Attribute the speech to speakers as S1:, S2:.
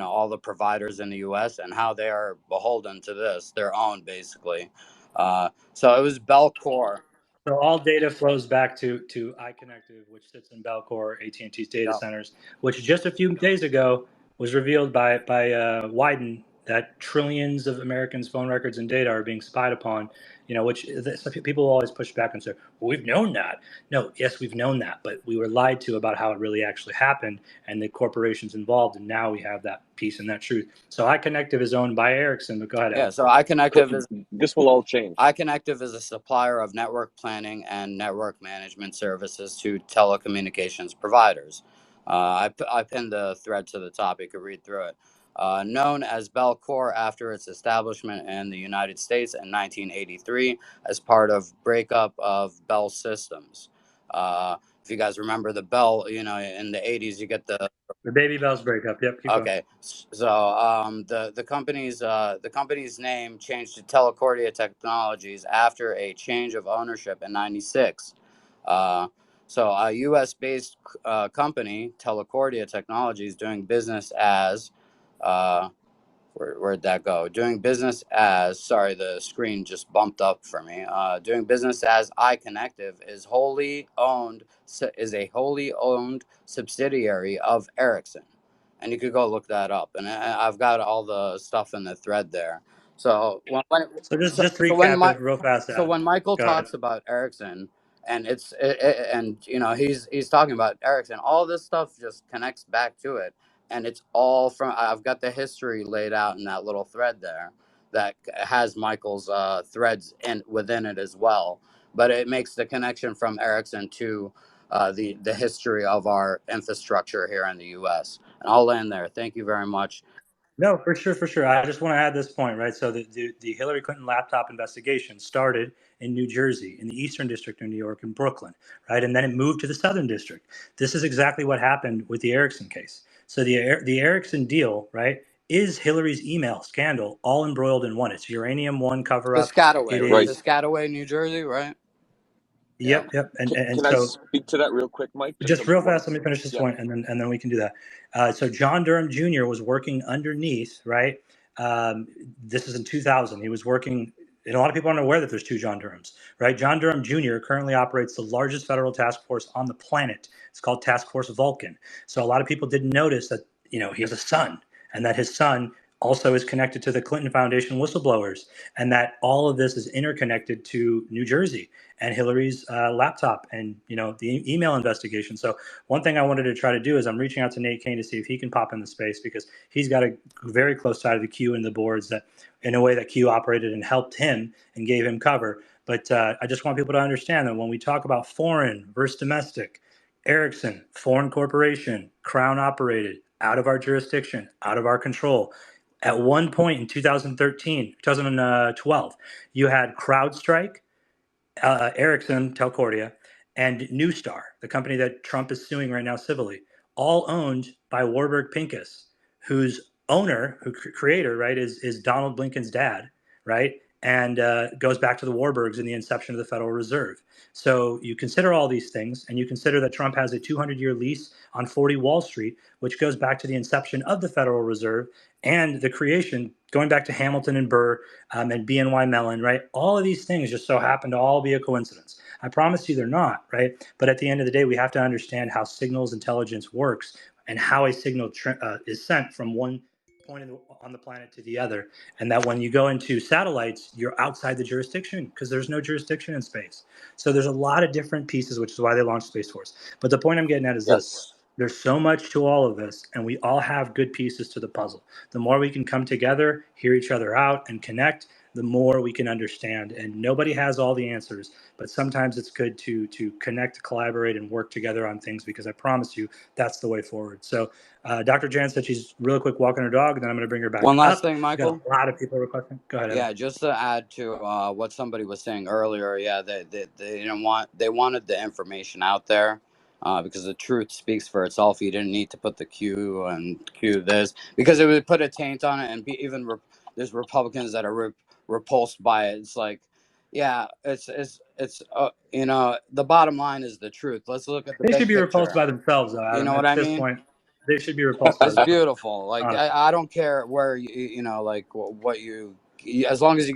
S1: all the providers in the U.S. and how they are beholden to this, their own basically. So it was Belcore.
S2: So all data flows back to iConnective, which sits in Belcore, AT&T's data
S1: Yep.
S2: centers, which just a few days ago was revealed by Wyden that trillions of Americans' phone records and data are being spied upon. Which some people always push back and say, well, we've known that. No, yes, we've known that, but we were lied to about how it really actually happened and the corporations involved, and now we have that piece and that truth. So iConnective is owned by Ericsson, but go ahead, Ed.
S1: Yeah, so iConnective is
S3: This will all change.
S1: iConnective is a supplier of network planning and network management services to telecommunications providers. I pinned the thread to the top. You could read through it. Known as Belcore after its establishment in the United States in 1983 as part of breakup of Bell Systems. If you guys remember the Bell, in the 80s, you get the
S2: Baby Bell's breakup. Yep. Keep going.
S1: Okay, so the company's name changed to Telecordia Technologies after a change of ownership in '96. So a U.S.-based company, Telecordia Technologies, doing business as where'd that go? Doing business as, sorry, the screen just bumped up for me. Doing business as iConnective is a wholly owned subsidiary of Ericsson. And you could go look that up. And I've got all the stuff in the thread there. So
S2: just recap it real fast.
S1: So when Michael talks about Ericsson, and he's talking about Ericsson, all this stuff just connects back to it. And it's all from, I've got the history laid out in that little thread there that has Michael's threads within it as well. But it makes the connection from Ericsson to the history of our infrastructure here in the U.S. And I'll land there. Thank you very much.
S2: No, for sure. I just want to add this point, right? So the Hillary Clinton laptop investigation started in New Jersey, in the Eastern District of New York, in Brooklyn, right? And then it moved to the Southern District. This is exactly what happened with the Ericsson case. So the Ericsson deal, right, is Hillary's email scandal all embroiled in one. It's Uranium One cover-up.
S1: Piscataway,
S3: Right.
S1: Piscataway, New Jersey, right?
S2: Yep. And
S3: Can
S2: so,
S3: I speak to that real quick, Mike?
S2: Just real fast, let me finish this point, and then we can do that. So John Durham Jr. was working underneath, right? This is in 2000. He was working, and a lot of people aren't aware that there's two John Durhams, right? John Durham Jr. currently operates the largest federal task force on the planet. It's called Task Force Vulcan. So a lot of people didn't notice that, he has a son, and that his son also is connected to the Clinton Foundation whistleblowers, and that all of this is interconnected to New Jersey and Hillary's laptop and the email investigation. So one thing I wanted to try to do is I'm reaching out to Nate Kane to see if he can pop in the space, because he's got a very close side of the Q in the boards, that in a way that Q operated and helped him and gave him cover. But I just want people to understand that when we talk about foreign versus domestic, Ericsson, foreign corporation, Crown operated, out of our jurisdiction, out of our control. At one point in 2012, you had CrowdStrike, Ericsson, Telcordia, and Newstar, the company that Trump is suing right now civilly, all owned by Warburg Pincus, whose creator, right, is Donald Blinken's dad, right, and goes back to the Warburgs in the inception of the Federal Reserve. So you consider all these things, and you consider that Trump has a 200-year lease on 40 Wall Street, which goes back to the inception of the Federal Reserve and the creation, going back to Hamilton and Burr and BNY Mellon, right? All of these things just so happen to all be a coincidence. I promise you they're not, right? But at the end of the day, we have to understand how signals intelligence works and how a signal is sent from one point on the planet to the other. And that when you go into satellites, you're outside the jurisdiction because there's no jurisdiction in space. So there's a lot of different pieces, which is why they launched Space Force. But the point I'm getting at is this. There's so much to all of this, and we all have good pieces to the puzzle. The more we can come together, hear each other out, and connect, the more we can understand. And nobody has all the answers, but sometimes it's good to connect, collaborate, and work together on things, because I promise you that's the way forward. So Dr. Jan said she's real quick walking her dog, and then I'm going to bring her back.
S1: One last thing, Michael.
S2: Got a lot of people requesting. Go ahead.
S1: Yeah, just to add to what somebody was saying earlier. Yeah, they wanted the information out there. Because the truth speaks for itself. You didn't need to put the Q and Q this, because it would put a taint on it, and there's Republicans that are repulsed by it. It's like, yeah, it's the bottom line is the truth. Let's look at the
S2: They
S1: big
S2: should be
S1: picture.
S2: repulsed by themselves, though, Adam.
S1: You know what I mean?
S2: Point, They should be repulsed by
S1: It's
S2: the.
S1: beautiful. Like
S2: Honestly.
S1: I don't care where you know like what you as long as you